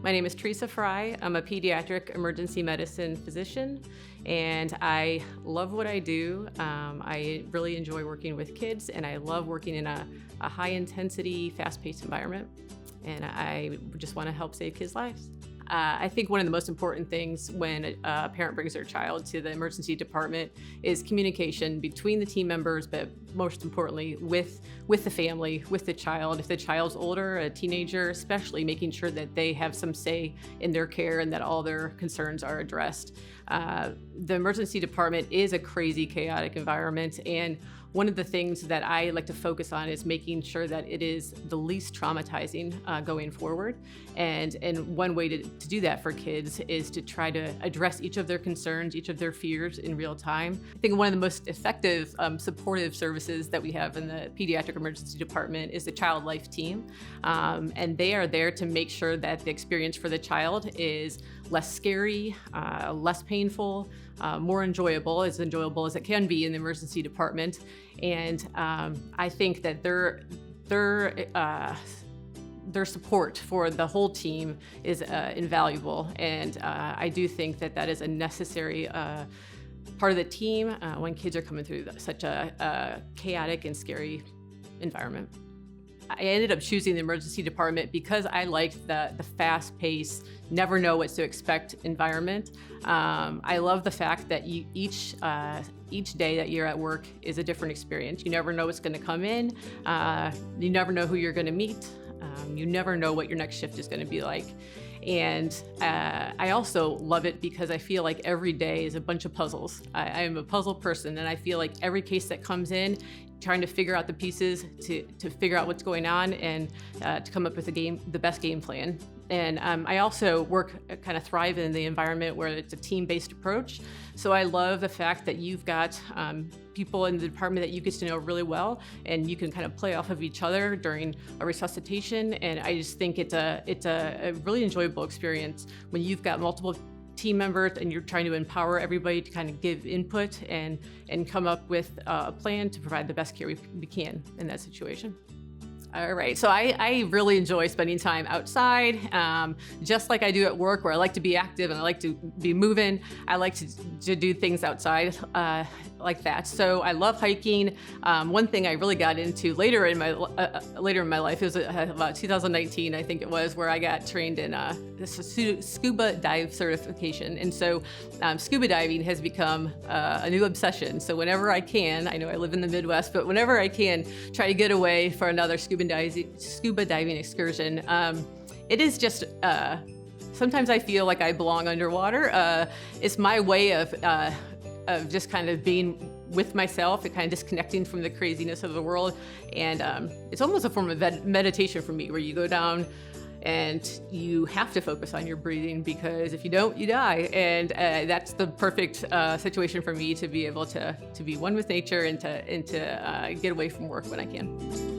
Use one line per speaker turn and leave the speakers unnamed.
My name is Theresa Frey. I'm a pediatric emergency medicine physician, and I love what I do. I really enjoy working with kids, and I love working in a high-intensity, fast-paced environment, and I just want to help save kids' lives. I think one of the most important things when a parent brings their child to the emergency department is communication between the team members, but most importantly with the family, with the child. If the child's older, a teenager, especially making sure that they have some say in their care and that all their concerns are addressed. The emergency department is a crazy, chaotic environment, and one of the things that I like to focus on is making sure that it is the least traumatizing going forward. And one way to do that for kids is to try to address each of their concerns, each of their fears in real time. I think one of the most effective supportive services that we have in the pediatric emergency department is the Child Life team. And they are there to make sure that the experience for the child is less scary, less painful, more enjoyable as it can be in the emergency department. And I think that their support for the whole team is invaluable. And I do think that that is a necessary part of the team when kids are coming through such a chaotic and scary environment. I ended up choosing the emergency department because I liked the fast-paced, never know what to expect environment. I love the fact that each day that you're at work is a different experience. You never know what's going to come in. You never know who you're going to meet. You never know what your next shift is going to be like. And I also love it because I feel like every day is a bunch of puzzles. I am a puzzle person, and I feel like every case that comes in, trying to figure out the pieces to figure out what's going on and to come up with the best game plan. And I also kind of thrive in the environment where it's a team-based approach. So I love the fact that you've got people in the department that you get to know really well, and you can kind of play off of each other during a resuscitation. And I just think it's a really enjoyable experience when you've got multiple team members and you're trying to empower everybody to kind of give input and come up with a plan to provide the best care we can in that situation. All right, so I really enjoy spending time outside, just like I do at work, where I like to be active and I like to be moving. I like to do things outside like that. So I love hiking. One thing I really got into later in my life, it was about 2019, I think it was, where I got trained in this scuba dive certification. And so scuba diving has become a new obsession. So whenever I can, I know I live in the Midwest, but whenever I can, try to get away for another scuba diving excursion. It is just, sometimes I feel like I belong underwater. It's my way of just kind of being with myself and kind of disconnecting from the craziness of the world. And it's almost a form of meditation for me, where you go down and you have to focus on your breathing, because if you don't, you die. And that's the perfect situation for me to be able to be one with nature and to get away from work when I can.